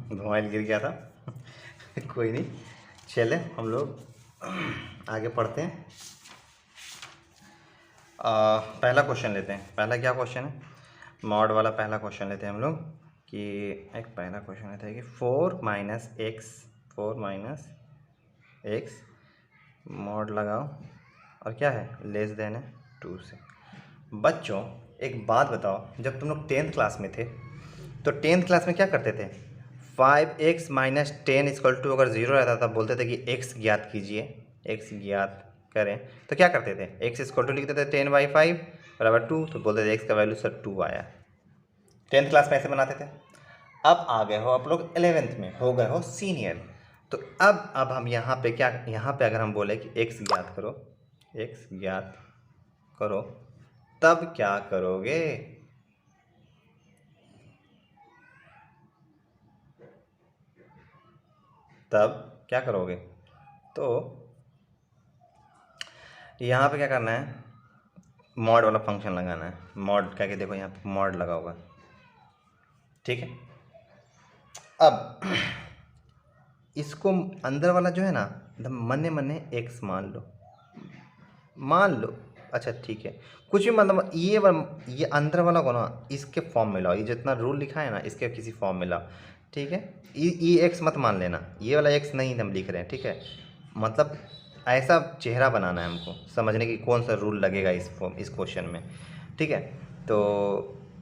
Mobile गिर गया था। कोई नहीं, चले हम लोग आगे पढ़ते हैं। पहला क्वेश्चन लेते हैं। पहला क्या क्वेश्चन है? मॉड वाला पहला क्वेश्चन लेते हैं हम लोग कि एक पहला क्वेश्चन लेते हैं कि 4 माइनस एक्स मॉड लगाओ और क्या है, लेस देन है 2 से। बच्चों एक बात बताओ, जब तुम लोग 10th क्लास में थे तो 10th क्लास में क्या करते थे? 5x माइनस 10 इक्वल टू अगर 0 रहता था बोलते थे कि x ज्ञात कीजिए। x ज्ञात करें तो क्या करते थे? x इक्वल टू लिखते थे 10/5 बराबर 2, तो बोलते थे x का वैल्यू सर 2 आया। 10th क्लास में ऐसे बनाते थे। अब आ गए हो आप लोग 11th में, हो गए हो सीनियर। तो अब हम यहाँ पे क्या, यहाँ पे अगर हम बोले कि x ज्ञात करो, x ज्ञात करो, तब क्या करोगे? तब क्या करोगे? तो यहाँ पे क्या करना है, मॉड वाला फंक्शन लगाना है। मॉड क्या, देखो यहाँ पे मॉड लगा होगा, ठीक है। अब इसको अंदर वाला जो है ना, मन्ने मन्ने एक्स मान लो। अच्छा ठीक है, कुछ भी मतलब ये अंदर वाला को ना इसके फॉर्म में लाओ, ये जितना रूल लिखा है ना इसके किसी फॉर्म में लाओ, ठीक है। ये एक्स मत मान लेना, ये वाला एक्स नहीं हम लिख रहे हैं, ठीक है। मतलब ऐसा चेहरा बनाना है हमको समझने की कौन सा रूल लगेगा इस क्वेश्चन में, ठीक है। तो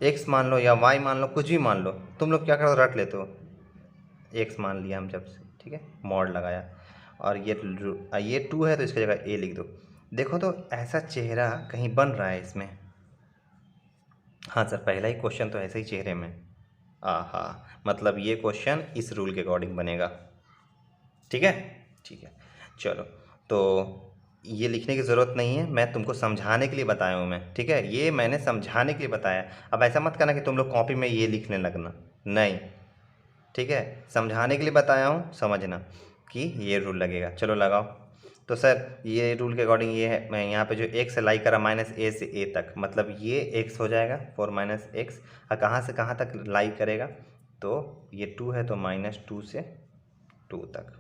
एक्स मान लो या वाई मान लो, कुछ भी मान लो, तुम लोग क्या करो रट लेते हो। एक्स मान लिया हम जब से, ठीक है, मॉड लगाया, और ये 2 है तो इसकी जगह ए लिख दो। देखो तो ऐसा चेहरा कहीं बन रहा है इसमें? हाँ सर, पहला ही क्वेश्चन तो ऐसे ही चेहरे में। आहा, मतलब ये क्वेश्चन इस रूल के अकॉर्डिंग बनेगा, ठीक है। ठीक है, चलो। तो ये लिखने की ज़रूरत नहीं है, मैं तुमको समझाने के लिए बताया हूँ मैं, ठीक है। ये मैंने समझाने के लिए बताया। अब ऐसा मत करना कि तुम लोग कॉपी में ये लिखने लगना, नहीं, ठीक है। समझाने के लिए बताया हूँ, समझना कि ये रूल लगेगा। चलो लगाओ। तो सर ये रूल के अकॉर्डिंग ये है, मैं यहाँ पे जो एक्स लाई करा माइनस ए से ए तक, मतलब ये एक्स हो जाएगा 4 माइनस एक्स। और कहाँ से कहाँ तक लाई करेगा? तो ये 2 है तो -2 से 2 तक।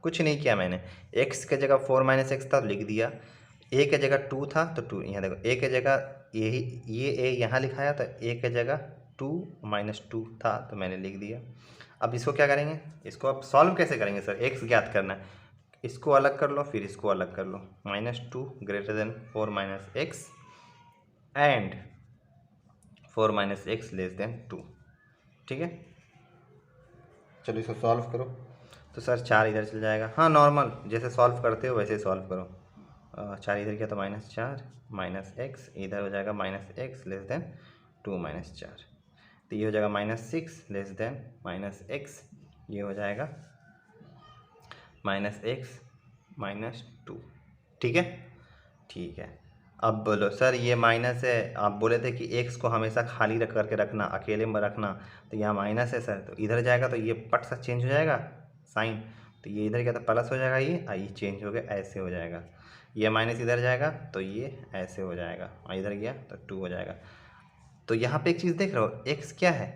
कुछ नहीं किया मैंने, एक्स के जगह 4 माइनस एक्स था तो लिख दिया, ए के जगह 2 था तो 2, यहाँ देखो ए के जगह यही, ये ए यहाँ लिखाया तो ए के जगह 2 -2 था तो मैंने लिख दिया। अब इसको क्या करेंगे, इसको अब सॉल्व कैसे करेंगे सर? एक्स ज्ञात करना है, इसको अलग कर लो फिर इसको अलग कर लो। -2 greater than 4 minus x and 4 minus x less than 2, ठीक है। चलो इसको सॉल्व करो। तो सर 4 इधर चल जाएगा, हाँ नॉर्मल जैसे सॉल्व करते हो वैसे सॉल्व करो। 4 इधर किया तो -4 माइनस एक्स, इधर हो जाएगा -x लेस देन 2 -4। तो ये हो जाएगा -6 लेस देन -x, ये हो जाएगा -x -2, ठीक है। ठीक है, अब बोलो सर ये माइनस है, आप बोले थे कि x को हमेशा खाली रख करके रखना, अकेले में रखना, तो यहाँ माइनस है सर, तो इधर जाएगा तो ये पट सा चेंज हो जाएगा साइन, तो ये इधर क्या था प्लस हो जाएगा, ये चेंज हो गया ऐसे हो जाएगा। ये माइनस इधर जाएगा तो ये ऐसे हो जाएगा, और इधर गया तो 2 हो जाएगा। तो यहाँ पे एक चीज़ देख रहे हो, x क्या है,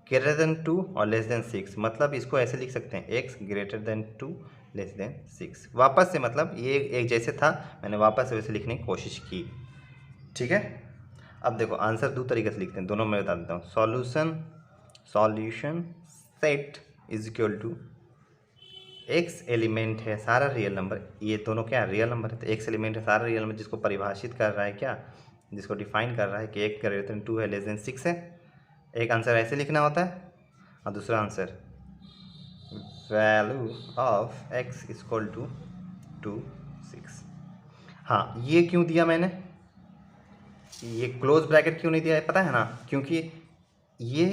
ग्रेटर देन 2 और लेस देन 6, मतलब इसको ऐसे लिख सकते हैं x greater than 2 less than 6। वापस से मतलब ये एक जैसे था, मैंने वापस से वैसे लिखने की कोशिश की, ठीक है। अब देखो आंसर दो तरीके से लिखते हैं, दोनों मैं बता देता हूँ। Solution set is equal to x element है सारा रियल नंबर, ये दोनों क्या रियल नंबर है, तो एक्स एलिमेंट है सारा रियल नंबर, जिसको परिभाषित कर रहा है क्या, जिसको डिफाइन कर रहा है कि एक ग्रेटर देन 2 है लेस देन 6 है। एक आंसर ऐसे लिखना होता है और दूसरा answer value of x equal to 6। हाँ, ये क्यों दिया मैंने, ये क्लोज ब्रैकेट क्यों नहीं दिया है पता है ना, क्योंकि ये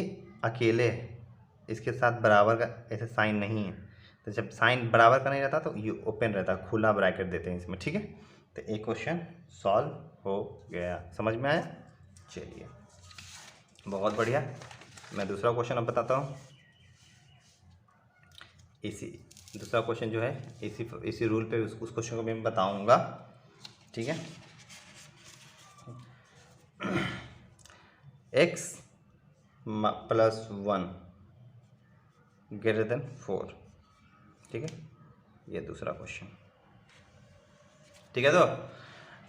अकेले है, इसके साथ बराबर का ऐसे साइन नहीं है, तो जब साइन बराबर का नहीं रहता तो ये ओपन रहता है, खुला ब्रैकेट देते हैं इसमें, ठीक है। तो एक क्वेश्चन सॉल्व हो गया, समझ में आया? चलिए बहुत बढ़िया। मैं दूसरा क्वेश्चन अब बताता हूँ। इसी दूसरा क्वेश्चन जो है इसी रूल पे उस क्वेश्चन को मैं बताऊंगा, ठीक है। x +1 greater than 4। ठीक है, ये दूसरा क्वेश्चन। ठीक है, तो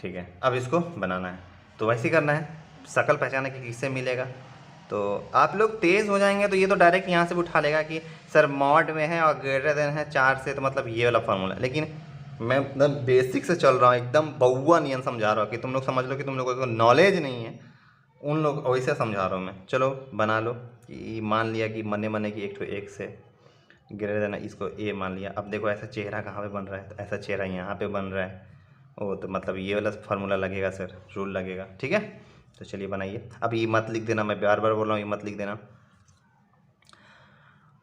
ठीक है, अब इसको बनाना है तो वैसे ही करना है, शकल पहचाने कि किससे मिलेगा। तो आप लोग तेज़ हो जाएंगे तो ये तो डायरेक्ट यहाँ से भी उठा लेगा कि सर मॉड में है और ग्रेटर देन है 4 से, तो मतलब ये वाला फार्मूला। लेकिन मैं एकदम बेसिक से चल रहा हूँ, एकदम बउआ नियन समझा रहा हूँ कि तुम लोग समझ लो कि तुम लोगों को नॉलेज नहीं है, उन लोग वैसे समझा रहा हूँ मैं। चलो बना लो कि मान लिया कि मने मने कि एक तो एक से ग्रेटर देन, इसको ए मान लिया। अब देखो ऐसा चेहरा कहाँ पे बन रहा है, तो ऐसा चेहरा यहाँ पे बन रहा है। ओ तो मतलब ये वाला फार्मूला लगेगा सर, रूल लगेगा। ठीक है, तो चलिए बनाइए। अब ये मत लिख देना, मैं बार बार बोल रहा हूँ, ये मत लिख देना।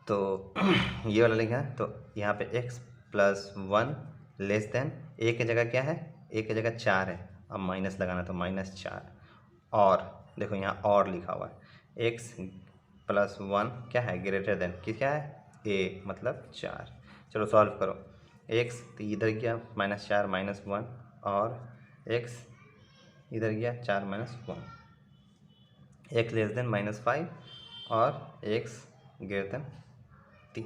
तो ये वाला लिखा है, तो यहाँ पे x + 1 लेस देन, ए की जगह क्या है, ए की जगह 4 है, अब माइनस लगाना तो -4। और देखो यहाँ और लिखा हुआ है, x + 1 क्या है, ग्रेटर देन कि क्या है, a मतलब 4। चलो सॉल्व करो, x तो इधर गया -4 -1, और x इधर गया 4 - 1, x लेस देन -5 और x ग्रेटर देन 3।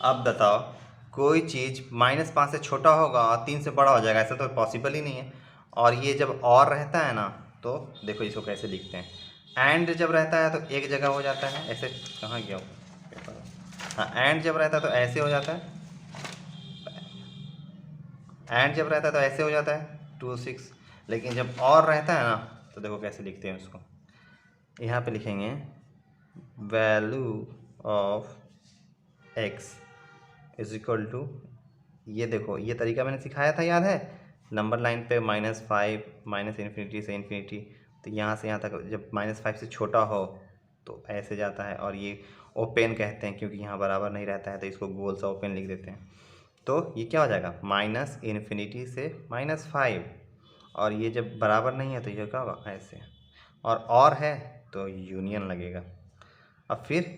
अब बताओ कोई चीज़ -5 से छोटा होगा और 3 से बड़ा हो जाएगा, ऐसा तो पॉसिबल ही नहीं है। और ये जब और रहता है ना, तो देखो इसको कैसे लिखते हैं, एंड जब रहता है तो एक जगह हो जाता है, ऐसे कहाँ गया पेपर, हाँ एंड जब रहता है तो ऐसे हो जाता है, एंड जब रहता है तो ऐसे हो जाता है 2 6। लेकिन जब और रहता है ना, तो देखो कैसे लिखते हैं उसको, यहाँ पे लिखेंगे value of x is equal to, ये देखो ये तरीका मैंने सिखाया था, याद है, नंबर लाइन पे -5 -इन्फिनिटी से इन्फिनिटी, तो यहाँ से यहाँ तक जब -5 से छोटा हो तो ऐसे जाता है। और ये ओपन कहते हैं क्योंकि यहाँ बराबर नहीं रहता है, तो इसको गोल सा ओपन लिख देते हैं। तो ये क्या हो जाएगा, -इन्फिनिटी से -5, और ये जब बराबर नहीं है तो ये क्या होगा, ऐसे। और है तो यूनियन लगेगा। अब फिर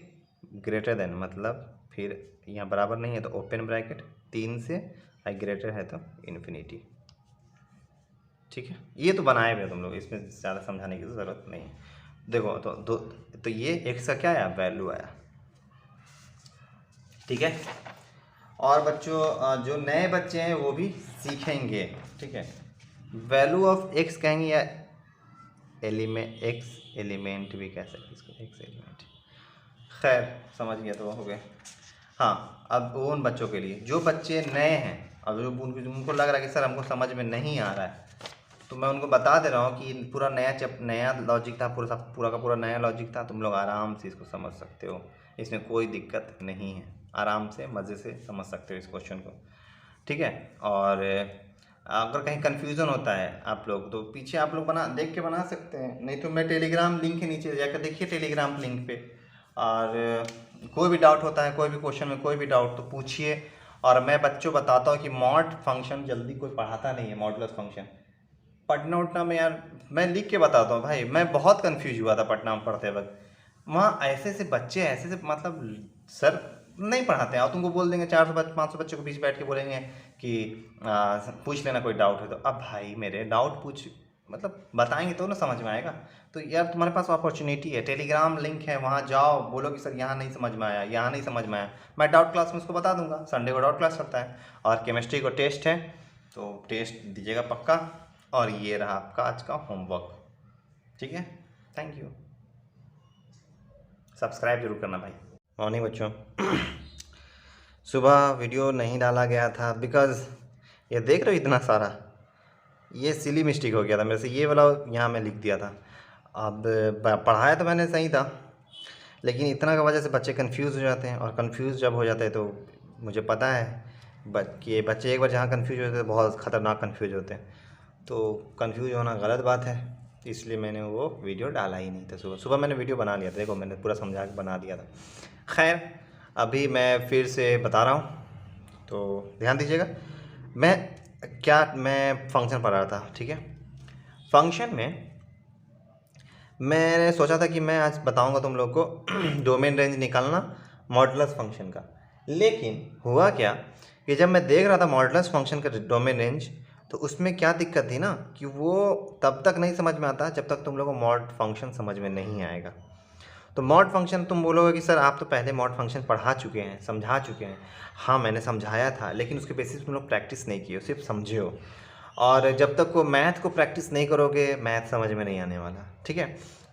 ग्रेटर देन मतलब फिर यहाँ बराबर नहीं है तो ओपन ब्रैकेट 3 से, आई ग्रेटर है तो इन्फिनिटी। ठीक है, ये तो बनाए हुए तुम लोग, इसमें ज़्यादा समझाने की ज़रूरत नहीं है। देखो तो ये x का क्या आया, वैल्यू आया। ठीक है, और बच्चों जो नए बच्चे हैं वो भी सीखेंगे। ठीक है, वैल्यू ऑफ x कहेंगे या एलिमेंट भी कह सकते इसको, x एलिमेंट, खैर समझ गया तो हो गए। हाँ, अब वो उन बच्चों के लिए जो बच्चे नए हैं, अब जो उनको लग रहा है कि सर हमको समझ में नहीं आ रहा है, तो मैं उनको बता दे रहा हूँ कि पूरा नया लॉजिक था, पूरा का पूरा नया लॉजिक था, तुम लोग आराम से इसको समझ सकते हो, इसमें कोई दिक्कत नहीं है, आराम से मज़े से समझ सकते हो इस क्वेश्चन को। ठीक है, और अगर कहीं कन्फ्यूज़न होता है आप लोग तो पीछे आप लोग देख के बना सकते हैं, नहीं तो मैं टेलीग्राम लिंक के नीचे जाकर देखिए, टेलीग्राम लिंक पे। और कोई भी डाउट होता है, कोई भी क्वेश्चन में कोई भी डाउट तो पूछिए। और मैं बच्चों बताता हूँ कि मॉड फंक्शन जल्दी कोई पढ़ाता नहीं है, मॉडुलस फंक्शन पढ़ना उठना में यार मैं लिख के बताता हूँ भाई, मैं बहुत कंफ्यूज हुआ था पटना में पढ़ते वक्त, वहाँ ऐसे से बच्चे ऐसे से मतलब सर नहीं पढ़ाते हैं, और तुमको बोल देंगे 400-500 बच्चों के बीच बैठ के बोलेंगे कि पूछ लेना कोई डाउट है तो। अब भाई मेरे डाउट पूछ, मतलब बताएंगे तो ना समझ में आएगा। तो यार तुम्हारे पास अपॉर्चुनिटी है, टेलीग्राम लिंक है, वहाँ जाओ, बोलो कि सर यहाँ नहीं समझ में आया, यहाँ नहीं समझ में आया, मैं डाउट क्लास में उसको बता दूंगा। संडे को डाउट क्लास करता है, और केमिस्ट्री को टेस्ट है, तो टेस्ट दीजिएगा पक्का। और ये रहा आपका आज का होमवर्क। ठीक है, थैंक यू, सब्सक्राइब जरूर करना भाई। मॉर्निंग बच्चों, सुबह वीडियो नहीं डाला गया था बिकॉज़ ये देख रहे हो इतना सारा, ये सिली मिस्टेक हो गया था मेरे से, ये वाला यहाँ मैं लिख दिया था। अब पढ़ाया तो मैंने सही था, लेकिन इतना की वजह से बच्चे कंफ्यूज हो जाते हैं, और कंफ्यूज जब हो जाते हैं तो मुझे पता है कि बच्चे एक बार जहाँ कंफ्यूज होते हैं तो बहुत ख़तरनाक कंफ्यूज होते हैं, तो कंफ्यूज होना गलत बात है, इसलिए मैंने वो वीडियो डाला ही नहीं था। सुबह मैंने वीडियो बना लिया था, देखो मैंने पूरा समझा के बना दिया था। खैर अभी मैं फिर से बता रहा हूँ, तो ध्यान दीजिएगा। मैं फंक्शन पढ़ा रहा था। ठीक है, फंक्शन में मैंने सोचा था कि मैं आज बताऊंगा तुम लोग को डोमेन रेंज निकालना मॉडुलस फंक्शन का। लेकिन हुआ क्या कि जब मैं देख रहा था मॉडुलस फंक्शन का डोमेन रेंज, तो उसमें क्या दिक्कत थी ना कि वो तब तक नहीं समझ में आता जब तक तुम लोग को मॉड फंक्शन समझ में नहीं आएगा। तो मॉड फंक्शन तुम बोलोगे कि सर आप तो पहले मॉड फंक्शन पढ़ा चुके हैं, समझा चुके हैं। हाँ मैंने समझाया था, लेकिन उसके बेसिस तुम लोग प्रैक्टिस नहीं किए हो, सिर्फ समझे हो। और जब तक वो मैथ को प्रैक्टिस नहीं करोगे मैथ समझ में नहीं आने वाला, ठीक है।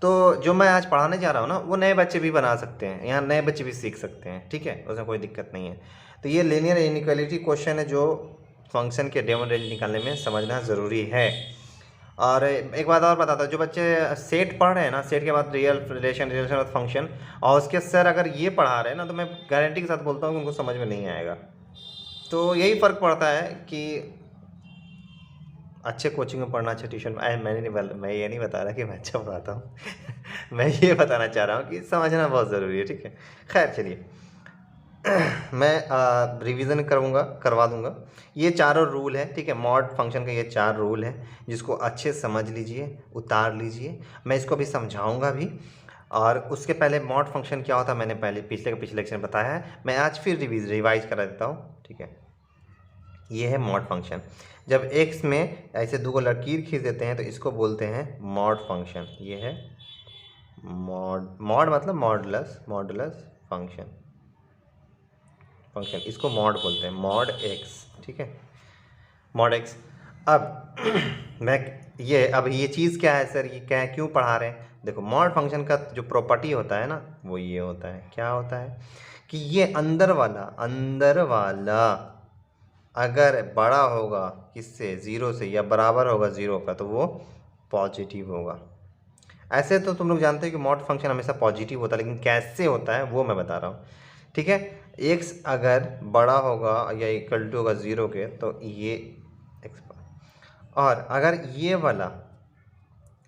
तो जो मैं आज पढ़ाने जा रहा हूँ ना, वो नए बच्चे भी बना सकते हैं, यहाँ नए बच्चे भी सीख सकते हैं, ठीक है, उसमें कोई दिक्कत नहीं है। तो ये लीनियर इनइक्वालिटी क्वेश्चन है जो फंक्शन के डेमन रेंज निकालने में समझना ज़रूरी है। और एक बात और बताता हूँ, जो बच्चे सेट पढ़ रहे हैं ना, सेट के बाद रियल रिलेशन, रिलेशन और फंक्शन, और उसके सर अगर ये पढ़ा रहे हैं ना, तो मैं गारंटी के साथ बोलता हूँ कि उनको समझ में नहीं आएगा। तो यही फ़र्क पड़ता है कि अच्छे कोचिंग में पढ़ना, अच्छा ट्यूशन में। मैं ये नहीं बता रहा कि मैं अच्छा पढ़ाता हूँ मैं ये बताना चाह रहा हूँ कि समझना बहुत ज़रूरी है, ठीक है। खैर चलिए मैं रिवीजन करवा दूंगा। ये चारों रूल है, ठीक है, मॉड फंक्शन का ये 4 रूल है, जिसको अच्छे से समझ लीजिए, उतार लीजिए। मैं इसको भी समझाऊंगा भी। और उसके पहले मॉड फंक्शन क्या होता है मैंने पहले पिछले लेक्चर में बताया है, मैं आज फिर रिवाइज करा देता हूँ, ठीक है। ये है मॉड फंक्शन। जब एक्स में ऐसे दो लकीर खींच देते हैं तो इसको बोलते हैं मॉड फंक्शन। ये है मॉड मतलब मॉडुलस फंक्शन, इसको मॉड बोलते हैं, मॉड एक्स, ठीक है, मॉड एक्स। अब अब ये चीज़ क्या है सर, ये क्या है, क्यों पढ़ा रहे हैं? देखो मॉड फंक्शन का जो प्रॉपर्टी होता है ना, वो ये होता है, क्या होता है कि ये अंदर वाला अगर बड़ा होगा किससे, ज़ीरो से, या बराबर होगा ज़ीरो का, तो वो पॉजिटिव होगा। ऐसे तो तुम लोग जानते हो कि मॉड फंक्शन हमेशा पॉजिटिव होता है, लेकिन कैसे होता है वो मैं बता रहा हूँ, ठीक है। एक्स अगर बड़ा होगा या इक्वल टू होगा ज़ीरो के, तो ये एक्स, और अगर ये वाला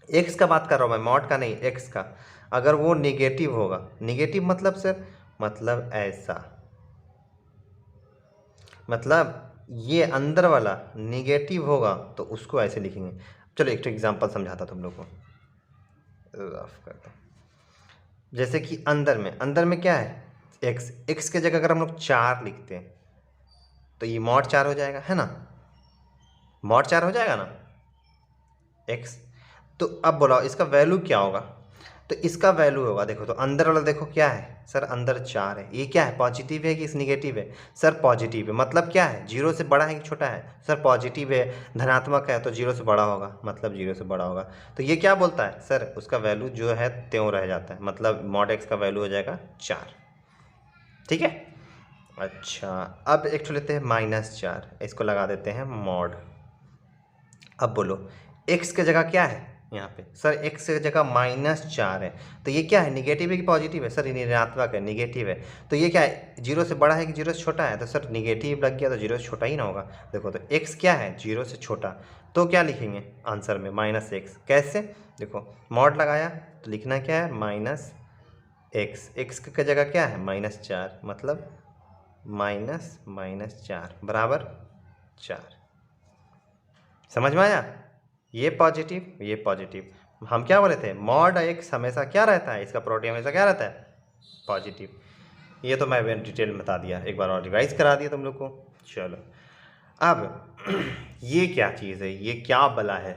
एक्स का बात कर रहा हूँ मैं, मॉड का नहीं, एक्स का, अगर वो निगेटिव होगा, निगेटिव मतलब सर, मतलब ऐसा, मतलब ये अंदर वाला निगेटिव होगा तो उसको ऐसे लिखेंगे। चलो एक एग्जांपल समझाता तुम लोग को, रफ करता हूँ। जैसे कि अंदर में क्या है, एक्स के जगह अगर हम लोग 4 लिखते हैं तो ये मॉड 4 हो जाएगा, है ना, मॉड 4 हो जाएगा ना एक्स। तो अब बोलाओ इसका वैल्यू क्या होगा, तो इसका वैल्यू होगा, देखो तो अंदर वाला देखो क्या है सर, अंदर 4 है, ये क्या है, पॉजिटिव है कि इस निगेटिव है, सर पॉजिटिव है, मतलब क्या है, जीरो से बड़ा है कि छोटा है, सर पॉजिटिव है, धनात्मक है तो जीरो से बड़ा होगा, मतलब जीरो से बड़ा होगा। तो ये क्या बोलता है सर, उसका वैल्यू जो है त्यों रह जाता है, मतलब मॉड एक्स का वैल्यू हो जाएगा 4, ठीक है। अच्छा अब एक तो लेते हैं -4, इसको लगा देते हैं मॉड। अब बोलो x के जगह क्या है यहाँ पे, सर x के जगह -4 है, तो ये क्या है, निगेटिव है कि पॉजिटिव है, सर ये ऋणात्मक है, निगेटिव है। तो ये क्या है, जीरो से बड़ा है कि जीरो से छोटा है, तो सर निगेटिव लग गया तो जीरो से छोटा ही ना होगा। देखो तो x क्या है, जीरो से छोटा, तो क्या लिखेंगे आंसर में -x। कैसे, देखो मॉड लगाया तो लिखना क्या है, -x की जगह क्या है -4, मतलब -4 बराबर 4। समझ में आया, ये पॉजिटिव। हम क्या बोले थे, मॉड एक्स हमेशा क्या रहता है, इसका प्रोडक्ट हमेशा क्या रहता है, पॉजिटिव। ये तो मैं डिटेल में बता दिया, एक बार और रिवाइज करा दिया तुम लोग को। चलो अब ये क्या चीज़ है, ये क्या बला है,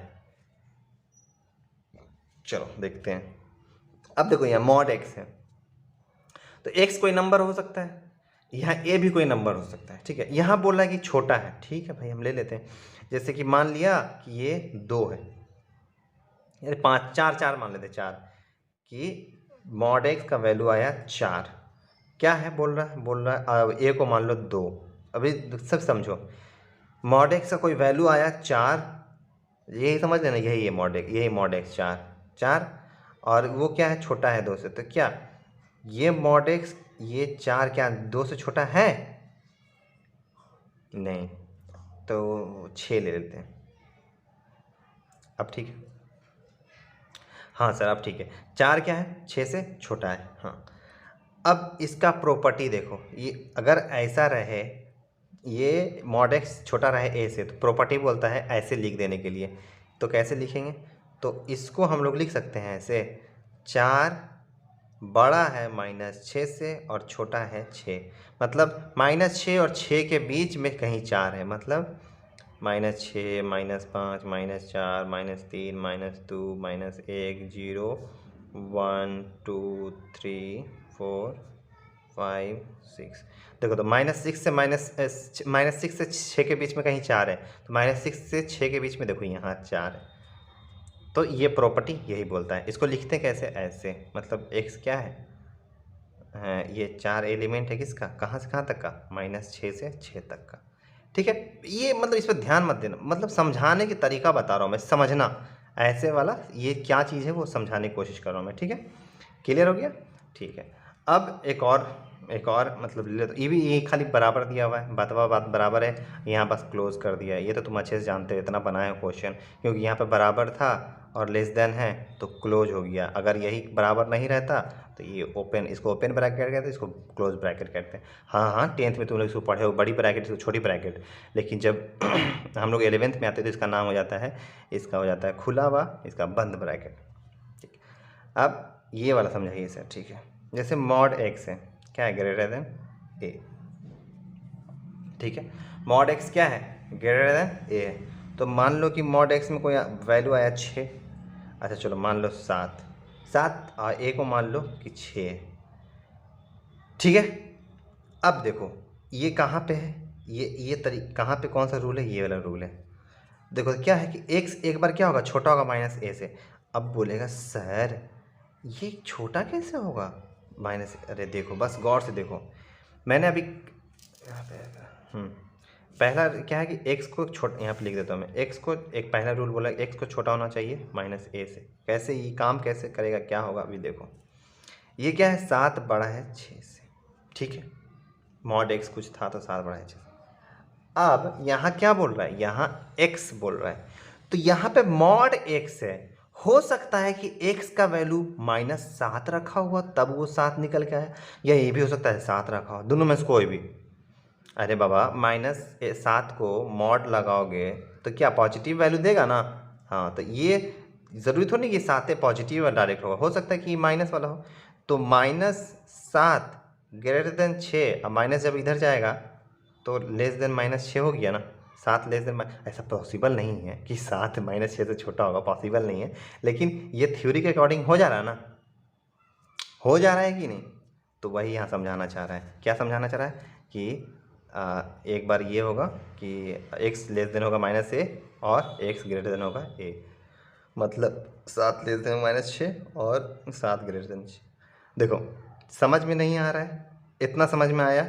चलो देखते हैं। अब देखो यहाँ मॉड एक्स है, तो एक्स कोई नंबर हो सकता है, यहाँ ए भी कोई नंबर हो सकता है, ठीक है। यहाँ बोल रहा है कि छोटा है, ठीक है भाई हम ले लेते हैं। जैसे कि मान लिया कि ये 2 है, यानी 5 4 मान लेते 4, कि मॉड एक्स का वैल्यू आया 4, क्या है बोल रहा है अब ए को मान लो 2। अभी सब समझो, मॉड एक्स का कोई वैल्यू आया 4, यही समझ लेना, यही मॉड एक्स 4, और वो क्या है, छोटा है 2 से, तो क्या ये मॉड एक्स, ये 4 क्या 2 से छोटा है, नहीं, तो 6 ले लेते हैं। अब ठीक है, हाँ सर अब ठीक है, 4 क्या है, 6 से छोटा है, हाँ। अब इसका प्रॉपर्टी देखो, ये अगर ऐसा रहे, ये मॉड एक्स छोटा रहे ए से, तो प्रॉपर्टी बोलता है ऐसे लिख देने के लिए, तो कैसे लिखेंगे, तो इसको हम लोग लिख सकते हैं ऐसे, 4 बड़ा है -6 से और छोटा है 6, मतलब -6 और 6 के बीच में कहीं 4 है, मतलब -6 -5 -4 -3 -2 -1 0 1 2 3 4 5 6। देखो तो -6 से -6 से 6 के बीच में कहीं 4 है, तो -6 से 6 के बीच में देखो यहाँ 4 है। तो ये प्रॉपर्टी यही बोलता है। इसको लिखते कैसे, ऐसे, मतलब x क्या है, ये 4 एलिमेंट है किसका, कहाँ से कहाँ तक का, -6 से 6 तक का। ठीक है, ये मतलब इस पर ध्यान मत देना, मतलब समझाने की तरीका बता रहा हूँ मैं, समझना ऐसे वाला ये क्या चीज़ है वो समझाने की कोशिश कर रहा हूँ मैं। ठीक है, क्लियर हो गया। ठीक है, अब एक और मतलब ले तो ये खाली बराबर दिया हुआ है, बात बराबर है, यहाँ बस क्लोज कर दिया है। ये तो तुम अच्छे से जानते हो, इतना बनाया क्वेश्चन, क्योंकि यहाँ पे बराबर था और लेस देन है तो क्लोज हो गया। अगर यही बराबर नहीं रहता तो ये ओपन, इसको ओपन ब्रैकेट कहते हैं, इसको क्लोज ब्रैकेट कहते हैं। हाँ 10th में तुम लोग इसको पढ़े हो, बड़ी ब्रैकेट इसको छोटी ब्रैकेट, लेकिन जब हम लोग 11th में आते हैं तो इसका नाम हो जाता है, इसका हो जाता है खुला हुआ, इसका बंद ब्रैकेट। ठीक, अब ये वाला समझाइए सर। ठीक है, जैसे मॉड x है, क्या है, ग्रेटर देन a। ठीक है, मॉड x क्या है, ग्रेटर देन a है। तो मान लो कि मॉड x में कोई वैल्यू आया 6, अच्छा चलो मान लो 7 और a को मान लो कि 6 है। ठीक है, अब देखो ये कहाँ पे है, ये कहाँ पे, कौन सा रूल है, ये वाला रूल है। देखो क्या है कि x एक बार क्या होगा, छोटा होगा -a से। अब बोलेगा सर ये छोटा कैसे होगा माइनस, अरे देखो बस गौर से देखो, मैंने अभी यहाँ पे पहला क्या है कि x को छोटा, यहाँ पे लिख देता हूँ मैं, x को एक पहला रूल बोला x को छोटा होना चाहिए -a से। कैसे ये काम कैसे करेगा, क्या होगा अभी देखो, ये क्या है, 7 बड़ा है 6 से। ठीक है, मॉड x कुछ था तो 7 बड़ा है 6 से। अब यहाँ क्या बोल रहा है, यहाँ x बोल रहा है, तो यहाँ पे मॉड x है, हो सकता है कि x का वैल्यू -7 रखा हुआ तब वो 7 निकल के आया, या ये भी हो सकता है 7 रखा हो, दोनों में से कोई भी। अरे बाबा -7 को मॉड लगाओगे तो क्या पॉजिटिव वैल्यू देगा ना, हाँ, तो ये ज़रूरी थोड़ी नहीं कि 7 पॉजिटिव डायरेक्ट होगा, हो सकता है कि माइनस वाला हो। तो -7 ग्रेटर देन 6, अब माइनस जब इधर जाएगा तो लेस देन -6 हो गया ना, 7 लेस देन, ऐसा पॉसिबल नहीं है कि 7 -6 से छोटा होगा, पॉसिबल नहीं है, लेकिन ये थ्योरी के अकॉर्डिंग हो जा रहा है ना, हो जा रहा है कि नहीं। तो वही यहाँ समझाना चाह रहा है, क्या समझाना चाह रहा है कि एक बार ये होगा कि x लेस देन होगा -a और x ग्रेटर देन होगा a, मतलब 7 लेस देन -6 और 7 ग्रेटर देन 6। देखो समझ में नहीं आ रहा है, इतना समझ में आया,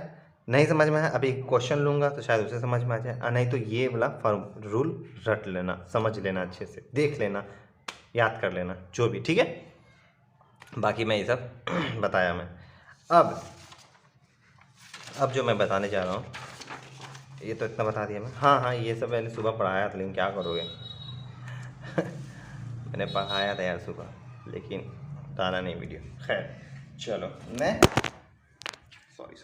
नहीं समझ में आया अभी क्वेश्चन लूँगा तो शायद उसे समझ में आ जाए, नहीं तो ये वाला रूल रट लेना, समझ लेना, अच्छे से देख लेना, याद कर लेना जो भी। ठीक है, बाकी मैं ये सब बताया मैं। अब जो मैं बताने जा रहा हूँ, ये तो इतना बता दिया मैं। हाँ ये सब मैंने सुबह पढ़ाया था, लेकिन क्या करोगे मैंने पढ़ाया था यार सुबह, लेकिन डाला नहीं वीडियो। खैर चलो, मैं सॉरी